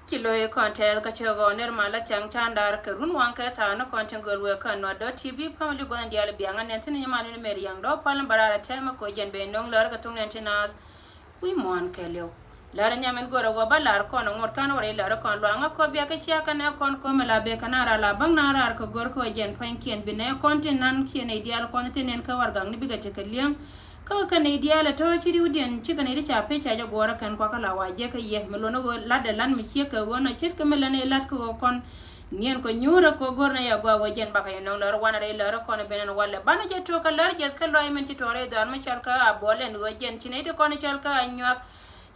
kilo e konte ka chogo ner mala chang chandar ke run wan ka ta no konte gol we kan no do tv family go and yal bianga nen tin nyama ni mer yang do palan barara tema ko jen be nong lar ka tung nen tinas wi mon ke lew lar nyamen goro go balar ko no ngot kan ore lar kon lo nga ko bia ka sia kan kon ko mala be kanara la bang na rar ko gor ko jen pan kien bi ne konte nan kien e dial kon tinen ka wargang ni biga te ke liang ka kan ideal to chiri udien chiga ne cha pe cha gora kan kwa kala waje ka ye melono go lada lan mi che ka wona chet ka melane lat ko kon nien ko nyura ko gorna ya gwa wajen baka yo lor wana re lor ko ne benen wala bana je to ka lor je ka loy men ti tore dar ma chal ka abolen wajen chine to kon chal ka anyak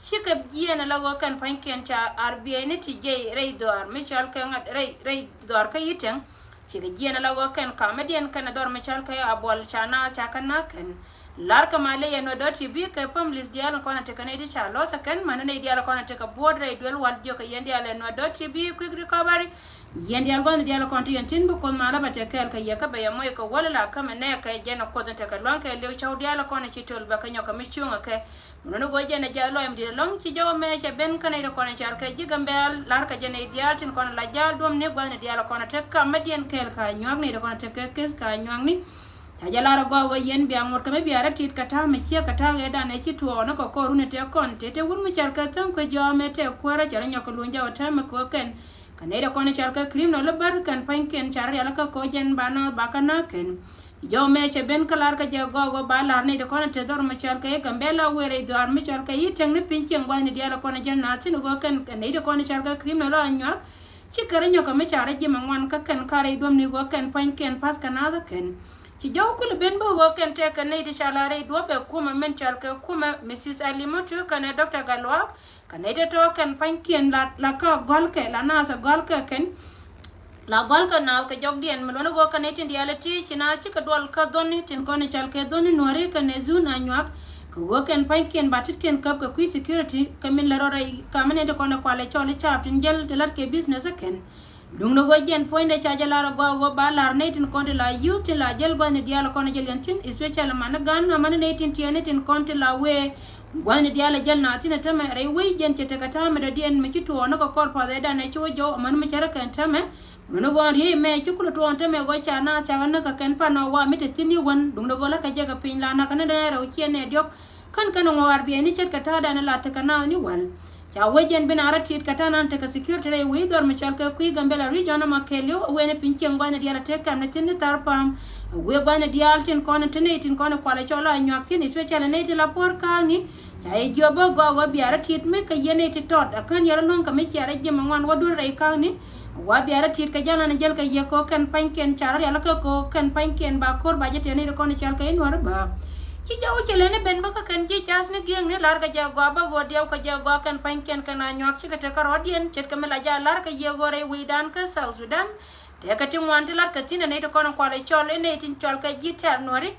shika biena la go kan panken cha arbi ne ti je re dor ma chal ka re dor ka yiten chiga biena la go kan kamedian kan dor ma chal ka abol chana cha kan na kan lar ka male ya no doti bi ka pam lis dial ko na te kan edi cha lo sa kan man ne dial ko na te ka board re duel wal jo ka yendi ale no doti bi quick recovery yendi al gon dial ko to yentin bu ko mala ba te kel ka ya ka ba ya moy ko wala la ka ne ka je na ko te ka lon ka le chaw dial ko na ci tol ba ka nyoka mi chunga ka no go je na ja lo em di long ci jo me che ben ka ne ko na chal ka jigambel lar ka je ne dial tin ko na la ja dom ne go na dial ko na te ka madien kel ka nyok ne ko na te ka kes ka nyok ni tajalara go yen bi amor kame bi aratit kata me chia kata eda ne chitu ono ko koru ne te kon te wun mi chal ka tam ko jo me te kwara chara nyako lunja wata me ko ken kaneda kon chal ka krim no lebar kan pain ken chara yala ka ko jen bana bakana ken jo me che ben kalar ka je go balar ne de kon te dor me chal ka e gambela were do ar me chal ka yiteng ne pinchen gwa ne diala kon jen na tin go ken kaneda kon chal ka krim no lo anyak chikare nyoko me chara je mangwan ka ken kare dom ni go ken pain ken pas kana ken ci jaw ko le ben bo wo kan te kan ne di chalare do be kuma men chal ka kuma Mrs Alimoto kan Dr Galwa kan ne to kan pankien la ka gol ke la na sa gol ke ken la gol ka na ka jog dien men go kan ne tin dialati ci na ci ka dol ka doni tin ko ne chal ke doni nore kan ne zuna nyak ko wo kan pankien batit ken kap ka ku security kamin la rorai kamane de ko na kwale chole chap tin jel de lat ke business ken dung no gojen point de chaja la go balar netin konti la youth la jel go ne diala kono jel yantin especially man gan na man netin tianetin konti la we go ne diala jel na tin tama re we jen te kata me de dien me kitu ono ko korpo de da ne chujo man me chara kan tama no go ri me chukulu to on tama go chana cha na ka kan pa no wa me te tini won dung no go la ka je ka pin la na kan de ro chiene diok kan kan ngo war bi ni chet kata da na la te kana ni wal cha wejen bin aratit katana ante ka security re we dor me chalka ku gambela region ma kelio we ne pinche ngwana diala te kam ne tin tarpam we bana dial tin kono tin kono kwala chola nyak tin especially ne ti la por ka ni cha e jobo go bi aratit me ka yene ti tot akan yara non ka me chara je mangwan wadur re ka ni wa bi aratit ka jana ne jel ka ye ko kan panken chara yala ko kan panken ba kor ba jete ne kono chalka en war ba ci jaw ci lene ben baka kan ci jas ne gieng ne lar ka ja go ba go diaw ka ja go kan panken kana nyak ci ka te karodien cet ka mela ja lar ka ye gore wi dan ka South Sudan te ka tin wanti lar ka tin ne to kono ko le chole ne tin chol ka jiter nori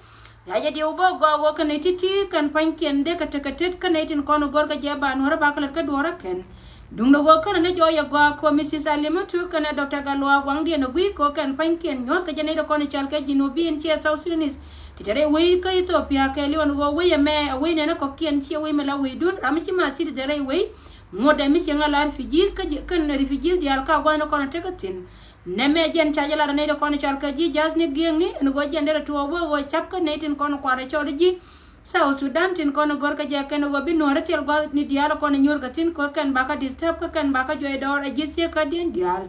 ya ja diw bo go kan ne titi kan panken de ka te ka tet ka ne tin kono gor ka ja ba nora ba ka dora ken dung no go kan ne jo ya go ko Mrs Alimoto kan Dr Galwa wang de no gui ko kan panken nyos ka ja ne to kono chol ka jinubi en ci South Sudanese titare we ka Ethiopia ke lion go we me we ne ko kien chi we me la we dun ramchi ma si titare we ngode mi singa la refugees ka kan refugees di alka go no kono tekatin ne me jen chaja la ne ko ne chal ka ji jas ni geng ni no go jende to wo chap ka ne tin kono kware chode ji South Sudan tin kono gor ka ja ken go bi no retel go ni dial ko ne nyor ka tin ko kan baka disturb ka kan baka joy dor ji se ka din dial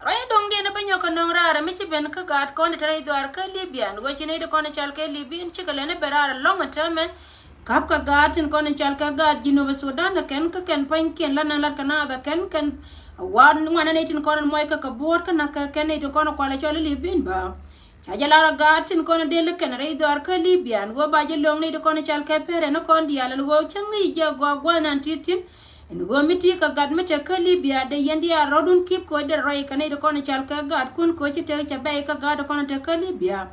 Rai dong dia na banyo ka nong rara mi ci ben ka gat ko ne tare doar ka Libyan go ci ne de ko ne chal ka Libyan ci ka le ne berara long term kap ka gatin ko ne chal ka gat jino be Sudan ken ka ken pan ken la na la kana ba ken wan wana ne tin ko ne moy ka bor ka na ka ken ne to ko ne ko le chal Libyan ba cha jala gatin ko ne de le ken rai doar ka Libyan go ba je long ne de ko ne chal ka pere no kon dia la go changi je go gwanan titin en go miti ka gad mete ka Libya de yendi a rodun kip ko de roy kane de kono chal ka gad kun ko ci te cha bay ka gad kono te ka Libya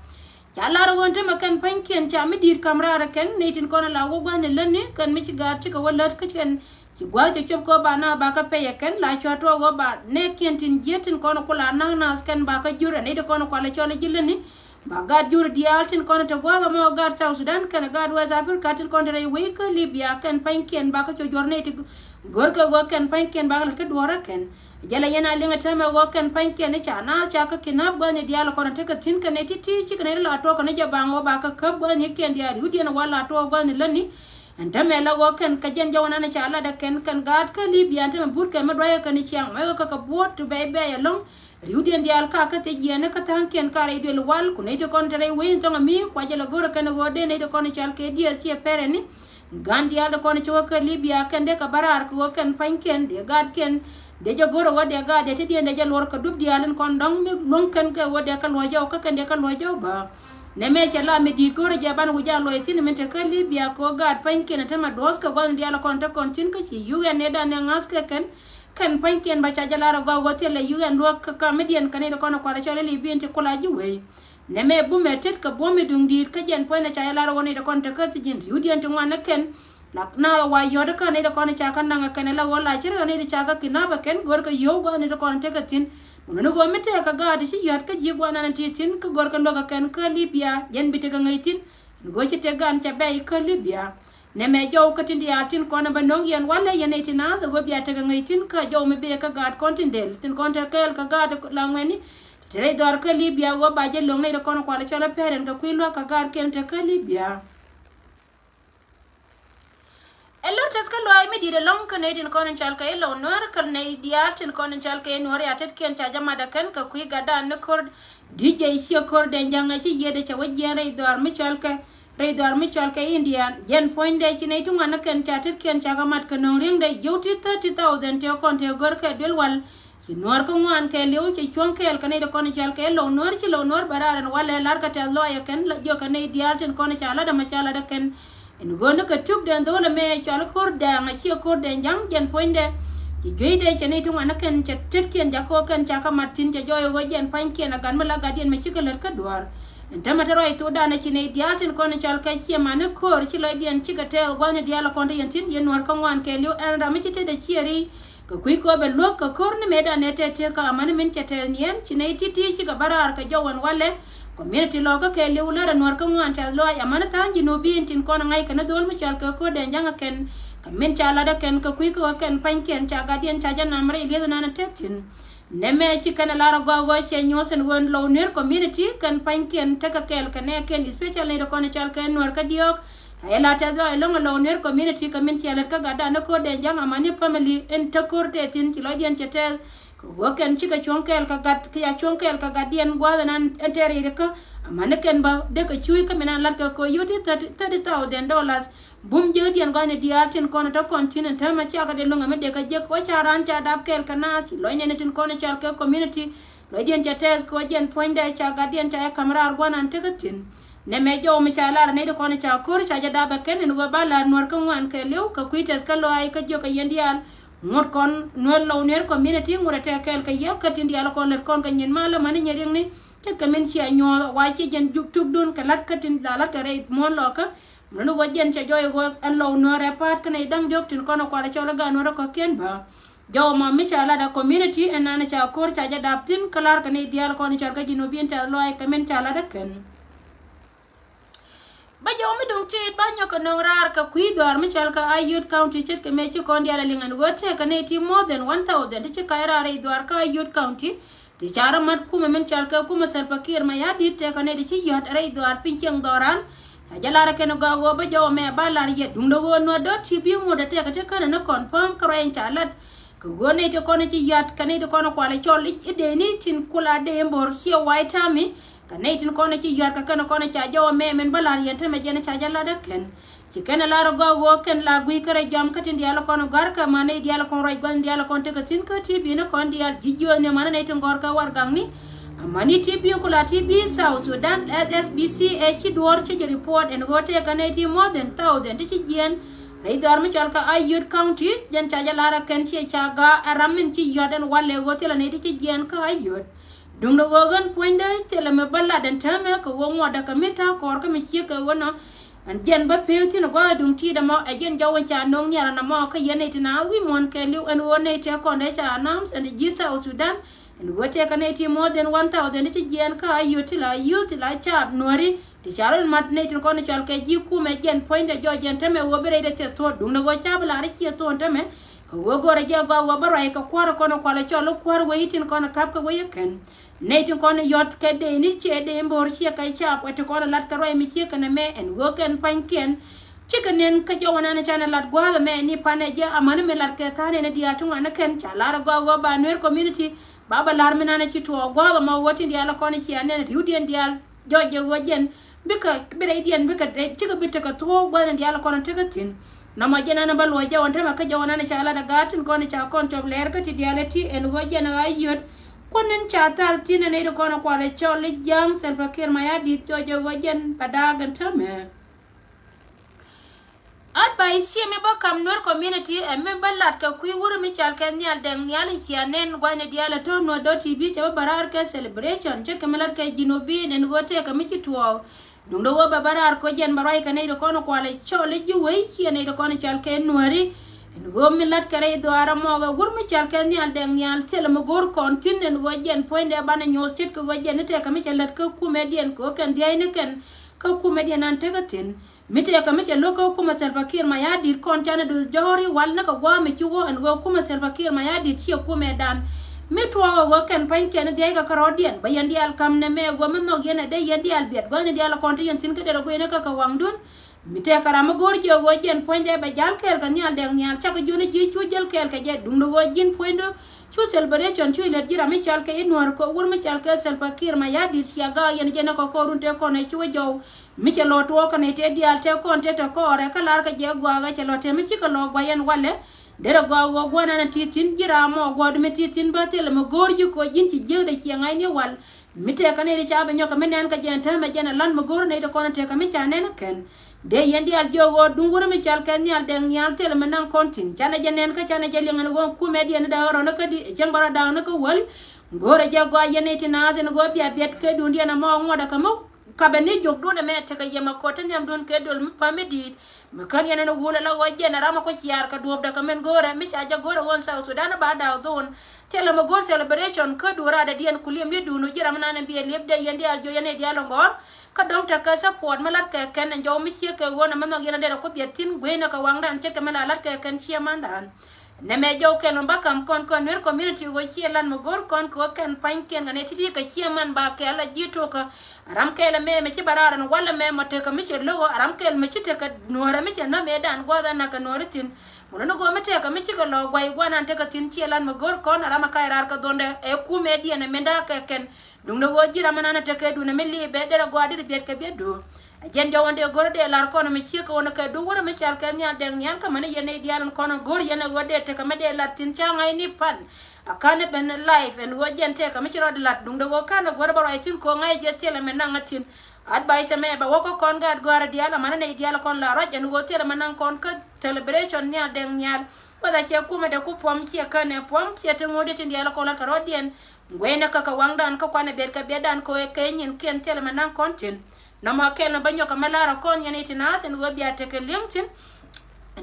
cha la ro wonte makan panken cha mi dir kamra ra ken ne tin kono la go gane lenni kan mi ci gad ci ko wala ka ken ci gwa ci chop ko ba na ba ka pe ken la cha to go ba ne ken tin jetin kono kula na nas ken ba ka jure ne de kono ko la chole jileni ba gad jur dial tin kon to gwa mo gad South Sudan kan gad West Africa tin kon re week Libya kan pankien ba ko jorne ti gorka go kan pankien ba ka dwara kan jala yana linga tama go kan pankien ne chana cha ka kinab ba ne dial kon te ka tin kan ti ti kan la to kan ja bango ba ka kab ba ne ken dia yu dia wala to ba ne lani anta me la go kan ka jen jawana ne cha la da kan gad ka Libya anta me bur kan ma dwaya kan chiang ma ka bot be be ya long riudien dial ka te jene ka tan ken ka re del wal ku ne to kon tere we to mi kwa jela goro kan go de ne to kon chal ke dia si pere ni gandi al kon cho ka Libya kan de ka barar ko kan panken de gad ken de jo goro wa de gad te de de lor ka dub dial kon dong mi long kan ka wo de ka lo jo ka kan de ka lo jo ba ne me chala me di goro je ban wuja lo etin men te ka Libya ko gad panken te ma dos ka gon dial kon ta kon tin ka ci yu ne da ne ngas ka kan pankien ba cha jala go hotel yu en lo ka median kan de kono kwala chale li bien te kola ji we ne me bu me tet ka bo me dung dir ka jen point cha jala ro ne de kon te ka ti jin yu dien te ngwana ken la na wa yo de kan de kono cha kan nga kan la wala chira ne de cha ka kinaba ken gor ka yo ba ne de kon te ka tin no go me te ka ga de shi yat ka ji bo na ti tin ka gor ka lo ka ken ka Libya jen bi te ka ngai tin go ci te gan cha be ka Libya ne me jow ka tin dia tin kono ba nong yen wala yen tin as go bia te ngai tin ka jow me be ka gad kontin del tin kon te kel ka gad la ngeni tere dor ka Libya go ba je long ne de kono kwala chola peren ka kuilo ka gad ken te ka Libya elor tes ka loy me dire long ka ne tin kono chal ka elo nor ka ne dia tin kono chal ka nor ya tet ken cha jama da ken ka kui gadan ne kor DJ si kor de janga ci yede cha wajere dor mi chal ka Raidar Mitchell ke Indian jen point de chine tu ngana ken chatit ken chagamat ke nongring de yuti 30,000 te kon te gor ke delwal ki nor ko wan ke lew ci chon kel kane de kon chal ke lo nor ci lo nor bararan wala lar ka te lo ya ken la jo kane dial ten kon chala da machala da ken en go na ka tuk den do le me chal kor da nga ci kor de jang jen point de ci joy de chine tu ngana ken chatit ken jako ken chagamat tin te joy go jen point ken agan mala gadien me chikelet ka dwar ntama taro ito dana chine diatin kono chal ka chi mane kor chi lo dien chi ka te gone diala konde yentin yen war kangwan ke liu en ra michite de chieri ko kui ko be lo ka kor ne meda ne te ka mane min chete nien chine titi chi ka barar ka jowan wale community lo ka ke liu la war kangwan chal lo ya mane tanji no bin tin kono ngai kana dol mi chal ka ko de janga ken ka min chala da ken ka kui ko ken panken cha ga dien cha jana mare ile na na tetin neme ci kana lara gogo che nyosen won low near community kan panken taka kel kan ken especially do kono chal ken nor ka diok ayla ta do long low near community community ala ka gada na ko de janga mani family en takorte tin ci lo dien chete ko ken ci ka chonkel ka gad ka chonkel ka gadien gwa nan entere ka amane ken ba de ka chui ka mena lat ka ko yuti $30,000 bum je dien gane dial tin kono to continent ma cha ka de longa me de ka je ko charan cha dab kel kana lo ne tin kono cha ka community lo dien cha tes ko jen point de cha ga dien cha kamera arwan an tegatin ne me jo mi cha lar ne de kono cha kor cha ja dab ken no ba la nor kan wan ke lew ka kuites ka lo ay ka jo ka yen dial ngot kon no lo ner community ngure te kel ka ya ka tin dial kon le kon ka nyen mala mani nyering ni ke ka men chi anyo wa chi jen juk tuk dun ka lat ka tin la ka re mon lo ka no go jen cha joy go an lo no repat ka ne dang jok tin kono kwala chola ga no ko ken ba jo ma mi cha la da community en na cha kor cha ja dap tin kalar ka ne dial kon cha ga jino bien ta lo ay ka men cha la da ken ba jo mi dong ti ba nyo ko no rar ka kui dor mi chal ka ayut county chet ke me chi kon dial lingan go te ka ne ti more than 1,000 ti ka ra re dor ka ayut county ti chara mat kuma men chal ka kuma sal pakir ma ya di te ka ne ti yot re dor pin cheng doran jalara ken go go ba jo me ba lar ye dung do no do ti bi mo de te ka te ka na confirm ka ren chalat ko go ne te ko ne ti yat ka ne te ko no kwale chol ide ni tin kula de mbor hi white army ka ne tin ko ne ti yat ka kana ko ne cha jo me men ba lar ye te me je ne cha jala de ken ci ken lar go go ken la gui kare jam ka tin diala ko no gar ka ma ne diala ko roj ban diala ko te ka tin ka ti bi ne ko dial jijjo ne ma ne te ngor ka war gang ni amani TB kula TB South Sudan SSBC echi duor che report and go take an 80 more than 1,000 ti gen rai dar mi chal ka Ayut County jen cha lara ken chi cha ga aramin chi yoden wale go tela ne ti gen ka Ayut dung do gogan point de tela me balla den tame ko wo da ka meta kor ka mi chi ka wono an jen ba pe ti no go dung ti da mo ajen jaw cha nong nyara na mo ka yene ti na wi mon ke liu an wone te ko ne cha announce and ji South Sudan and go take an 80 more than 1,000 to jen ka utila chap nori the charal mat nature corner chalke ji kume jen point the judge and teme oberate to dunda go chabla here to teme go go ja go wabarai ka kwara kono kwala cholo kwar waiting kono kapka way can nature corner yot ke de ni che de mbor chia kai chap at kono lat ka roi mi chia kana me and go can find ken chicken nen ka jowana na chana lat gwa me ni paneja amana me lat ke tane na dia tunga na ken chala go ba nwer community baba larmina na chitu gwa ma woti dia la kono chia ne rudien dia joje wojen bika bida idian bika chika bita ka to gwa na dia la kono tegatin na ma jena na balwa jawon tema ka jowana na chala da gatin kono cha konto ler ka ti dia leti en wojen ayot konen chatar tina ne kono kwale chole jang selva kir mayadi joje wojen padagan tame advice me ba kam nor community e me balat ka kui wuro mi chal kan nyal deng nyal sianen gwane diala to no do tv che barar ka celebration che kamalat ka jinobi nen gote ka mi tuo dundo wo barar ko jen barai ka ne do kono kwale chole juwe siane do kono chal kan nori en go mi lat kare do ara mo ga wuro mi chal kan nyal deng nyal tel mo gor kontin go jen poinde bana nyol chet ko jen te ka mi chalat ka comedian ko kan diai ne kan ka comedian an tegatin mite ka meche loko kuma Salva-Kiir Mayardit kon chana do jori wal na ka gwa me chugo en go kuma Salva-Kiir Mayardit chi ku medan mitwa go ken pan ken de ka karodien bayan dial kam ne me go me no gene de yan dial biet go ne dial kon tin tin ke de go ne ka wangdun mite karama gor je go jen poinde be jal kel ka nyal de nyal cha ko juni ji chu jel kel ka je dum do go jin poinde chu celebration chu le jira me chal ke inwar ko wur me chal ke Salva-Kiir Mayardit sia ga yen je na ko runte ko ne chu jo mi che lo to ko ne te dial te kon te to ko re kala ka je gwa ga che lo te mi chi ko lo gwa yen wale dere go go na titin jira mo go de titin ba te le mo gor ju ko jin ci je de chi ngai ni wal mi te ka ne ri cha ba nyoka menen ka jen te me jen lan mo gor ne de ko te ka mi cha ne ken de yen dial jo go dunguro mi chal ken nyal de nyal te le menan kontin chana jenen ka chana je lengan go ku me de da ro na ka di jambara da na ko wal gore je go yen ti na zen go bia bet ke dundi na mo ngoda ka mo kabeni jogdo na me te ka yema ko tan yam don ke dol mi pamedi me kan yana no wala la waje na rama ko ciar ka dob da ka men gore mi cha ja gore won South Sudan ba da don tele mo gore celebration ka dura da dien kulim ni dunu jira mana na biye leb de yende al jo yene dia ngor ka don ta ka support malat ka ken jo mi sie ka wona man ngina de ko bietin gwe ka wangdan che ka malat ka ken chia mandan ne me jo ken ba kam kon wer community go chielan mo gor kon ko ken pan ken ne titi ka chia man ba ke ala jito ka aram kele me ci barara no wala me mate ka mi che lo aram kel me ci te ka nora mi che no me dan go da na ka noritin mo no go mate ka mi ci ka lo gwai gwana te ka tin chielan mo gor kon aram ka irar ka donde e ku me di ne menda ka ken dum no wo jira manana te ka du ne me li be de go adi be ka be do jen jawande gor de lar kono mi ci ko wona ka du wora mi chal ka nya de nyan ka mane yene dialan kono gor yene go de te ka me de latin cha ngai ni pan akane ben life en wo jen te ka mi ro de lat dum do go kana gor baro ay tin ko ngai je tele me nangatin advice me ba woko kon gad gor diala mane ne diala kon la roj en go tele manan kon ka celebration nya de nyal wada che kuma de ku pom ci ka ne pom ci te ngode tin diala kon la ka rodien ngwena ka wangdan ka kwane ber ka bedan ko e kenyin ken tele manan kontin na ma kel na banyo ka malara kon yene tina sen go biya te ke lintin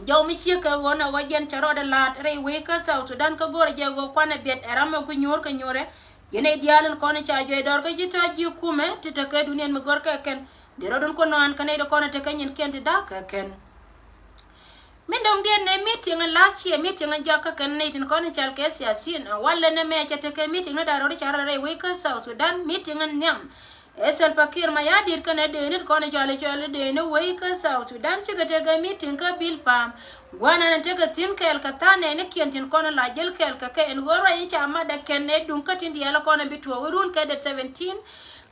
jaw mi sie ka wona wajen charo de lat re we ka South Sudan ka gore je go kwane bet erama ku nyor ka nyore yene dialen kon cha joy dor ka jita ji kume te te ka dunien mi gor ka ken de rodon ko non ka ne de kon te kenyin ken de da ka ken min dong den ne meeting last year meeting ja ka ken ne tin kon chal ke siasin wala ne me cha te ke meeting no da ro chara re we ka South Sudan meeting nyam Salva-Kiir Mayardit kana de ne kono jale de ne wei ka South Sudan chiga te ga meeting ka bil pam wana na te ka tin kel ka tane ne kientin kono la jel kel ka en goro yin cha ma da ken ne dun ka tin diala kono bitwo urun ka de 17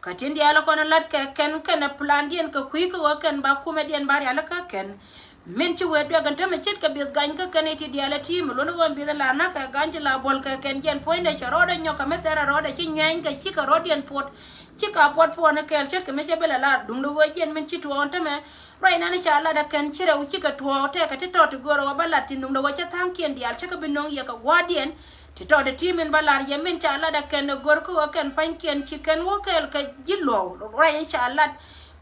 ka tin diala kono lat ka ken kana plan dien ka kui ko ken ba kuma dien bari ala ka ken min ci we do ganta me chit ka bi gan ka ken ti diala tim lo no gon bi la na ka ganji la bol ka ken jen point de charo de nyoka me tera ro de chi nyen ka chi ka rodien pot chika pot po na kel chet ke me chebela la dum do jen men chitu on teme rai na ni cha la da ken chira u chika to te ka tito to goro wa bala tin dum do wa cha than kien dial chaka binong ye ka guardian tito de timen bala ye men cha la da ken gor ko ken pan kien chicken wo kel ka jillo rai cha la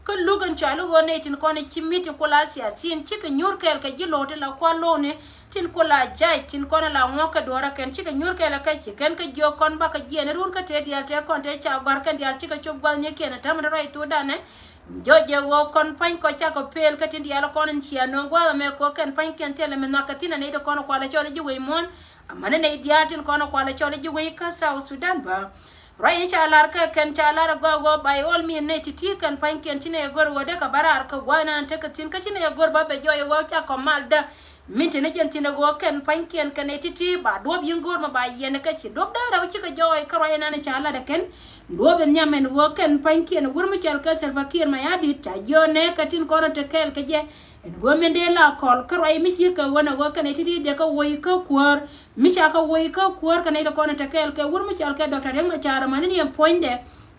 ko lugan chalu go ne tin ko ne chimiti ko la siasin chika nyurkel ka jilote la kwa lone tin ko la jai tin ko la ngoka dora ken chika nyurkel ka chiken ka jo kon ba ka jene run ka te dial te kon te cha gar kan dial chika chob gwa ne ken tam ro itu dane joje wo kon pan ko cha ko pel ka tin dial kon chia no gwa me ko ken pan ken tele me na ka tin ne de kon ko la chole ji we mon amane ne dial tin kon ko la chole ji we ka South Sudan ba rai chalar ka ken chalar go by all means ne titi kan pan ken tin e gor wode ka barar ka gwa na te ka tin ka tin e gor ba be joye wo cha ko malda minti ne ken tin go ken pan ken kan titi ba do bi ngor ma ba yen ka ci do da ci ka joy ka rai na chala da ken do ben nyamen wo ken pan ken gur ma chal ka sel fakir ma yadi ta jone ka tin ko te kel ka je en go men de la kol ka rai mi ci ka wona go kan titi de ka woy ka kwar mi cha ka woy ka kwar kan de ko te kel ka gur ma chal ka doctor ma chara man ni point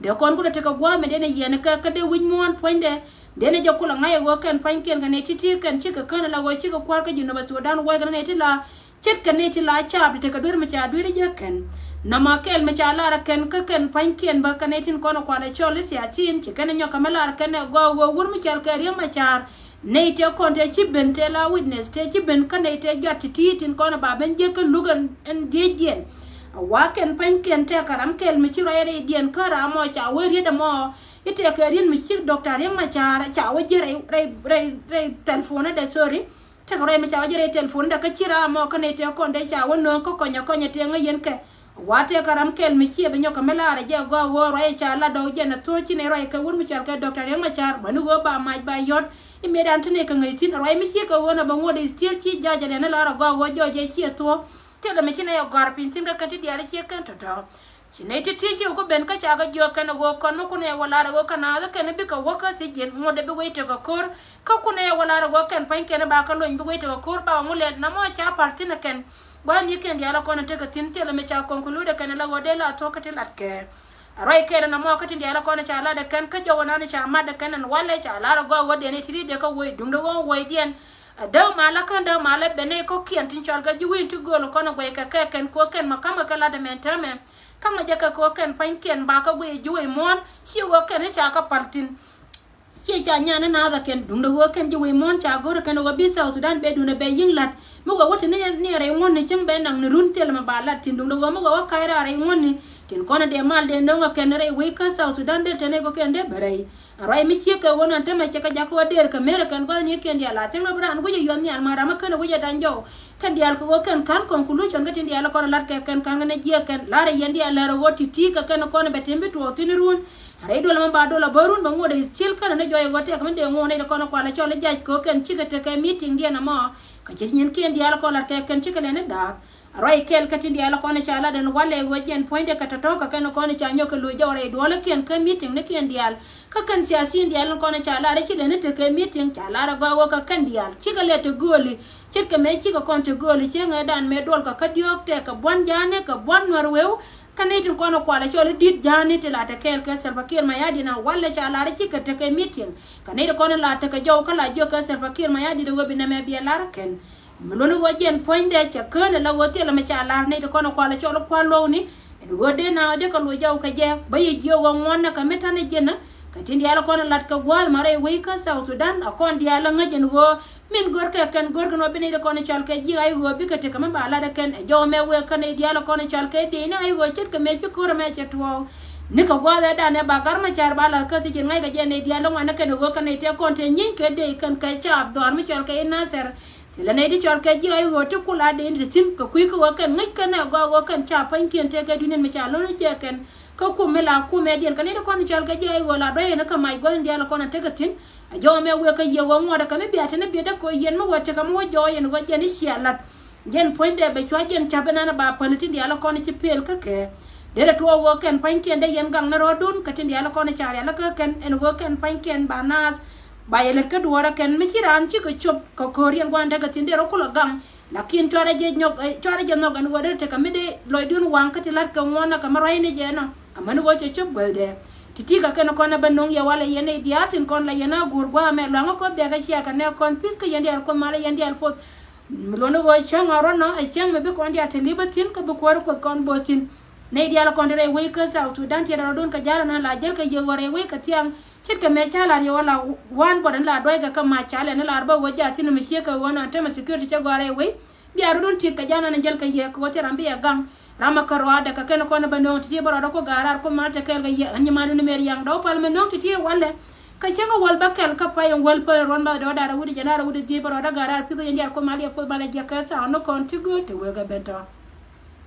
de kon ko te ka gwa me de ne yen ka de win mon point de ne jakula ngai go kan pan ken kan titi kan ci ka kana la go ci ka kwar ka jino ba Sudan wo kan ne ti la chet kan ne ti la cha te ka dur ma cha dur je kan na ma kel ma cha la kan ka kan pan ken ba kan tin kono kwa la chole si atin ci kan nyoka mala kan go gur ma chal ka ri ma char ne te kon te ci ben te la witness te ci ben kan ne te jatti tin kono ba ben je kan lugan en dejen wa ken pan ken te karam kel mi ci re dien kara mo cha weri da mo ite ka rin mi ci doctor yang ma cha wa je re telephone de sorry te ko re ma cha je re telephone da ka ci ra mo kan ne te kon de cha wono ko konya te ngayen ke wate karam kel mi ci be nyoka melare je go wo re cha la do je na to ci ne re ka won mi cha ka doctor yang ma cha banu go ba ma ba yot imedan tane ka ngai tin re mi ci ka wona ba ngode still ci jaje ne la go go jo je ci to te da mi ci ne yo gar pin tin ka ti diale ci kan to ci ne ti ci ko ben ka cha ga jo kan go kon mo ne wala go kana da kan bi ka waka ci je mo de be wete ka kor ka ku ne wala go kan pan ken ba ka lo bi wete ka kor ba mo le na mo cha parti na ken ba ni ken diala ko na te ka tin te la me cha conclude kan la go de la to ka ti lat ke rai ke na mo ka ti diala ko na cha la de kan ka jo na cha ma de kan wala cha la go de ne ti de ka wo dum do go wo dien da mala kan da mala bene ko kian tin chal ga juwin tu go ko na we ka ken ko ken makama ka la de mentame kama jaka ko ken pan ken ba ka we juwe mon si wo ken cha ka partin si cha nya na da ken dum do wo ken juwe mon cha go ken go bi South Sudan be du ne be yinglat mo go wote ne re mon ne chang be nang ne run tel ma ba lat tin dum do mo go ka ra re mon ni tin ko na de mal de no ken re we ka South Sudan de tene go ken de berei rai mi si ka wona ta ma cha ka jako der ka mere kan go ni ken dia la tin no bran go ye yon ni al ma ra ma ken go ye dan jo kan dia ko ken kan conclusion ga tin dia la ko lat ka ken kan ne je ken la re yendi ala ro woti ti ka ken ko ne betembe to tin run rai do la ma ba do la barun ba ngode still kan ne joye wote ka de ngone de ko na kwa la chole jaj ko ken chi ka te ka meeting dia na mo ka je nyen ken dia la ko lat ka ken chi ka ne da rai kel ka tin dia la ko ne cha la den wale wojen point ka ta to ka ken ko ne cha nyoka lu jawre do la ken ka meeting ne ken dia ka kan siasin dia la ko ne cha la re chi ne te ka meeting cha la ra go ka kan dia chi ka le te goli chi ka me chi ka kon te goli chi nga dan me dol ka diok te ka bon jane ka bon war wew kane tin kono kwala chole dit jani te la te kel ka Salva Kiir ma yadi na wala cha la chi ka te ka meeting kane de kono la te ka jaw ka la jo ka Salva Kiir ma yadi de wobi na me bi la ken mlono wojen point de cha kana la wote la ma cha la ne te kono kwala chole kwalo ni en wode na de ka lo jaw ka je bayi jo wa ngona ka metane jena katin dia la kono lat ka gwal mare we ka South Sudan akon dia la ngajen go min gor ka kan gor no bene de kono chal ka ji ay go bi ka te ka ma bala de ken jo me we ka ne dia la kono chal ka de ne ay go chet ka me ci ko me chet wo ni ka gwala da ne ba gar ma char bala ka ti ngai ga je ne dia la ngana ken go ka ne te kon te nyin ke de kan ka cha dor mi chal ka ina ser te la ne di chal ka ji ay go te kula de ni tim ka ku ko kan ngai ka na go kan cha pan ken te ka dunen mi cha lo je ken ko ku me la ku me dien kan ne ko ni chal ka ji ay go la do ne ka mai go dia la kono te ka tin a jo me we ka ye wo mo da ka me biate ne bi da ko yen mo wote ka mo jo yen go je ni shialat gen point de be chwa gen chabana na ba palitin dia la kono ci pel ka ke de to wo ken pan ken de yen gang na rodun ka tin dia la kono char ya la ka ken en wo ken pan ken ba nas ba ye le ka duora ken mi chiran ci ko chop ko korien gwanda ka tin de ro ko gang lakin chore je nyok an wore te ka me de loidun wan ka ti lat ka wona ka marai ne je na amani wo che chop belde titika kana kona banong ya wala yene diatin kon la yana gurgwa me lango ko be ga chia kana kon piska yandi al kon mala yandi al pot mlono go chang aro no e chang me be kon dia te libatin ka bu ko kon botin ne dia la kontre we ka South Sudan ti ra don ka jara na la jel ka ye wore we ka tiang chit ka me chala ri wala wan bodan la doi ka ma chala na la ba waja tin mi she ka wona ta security cha gore we biya don tit ka jana na jel ka ye ko te rambi ya gang rama karwa da ka ken ko na bandon ti baro ko garar ko ma ta kel ga ye anyi ma no mer yang do pal me non ti wala ka chenga wal bakel ka pa yang wal pa ron ba do da wudi jana wudi di baro da garar pi ko ndia ko ma dia po bala je ka sa no kontigo te we ga benta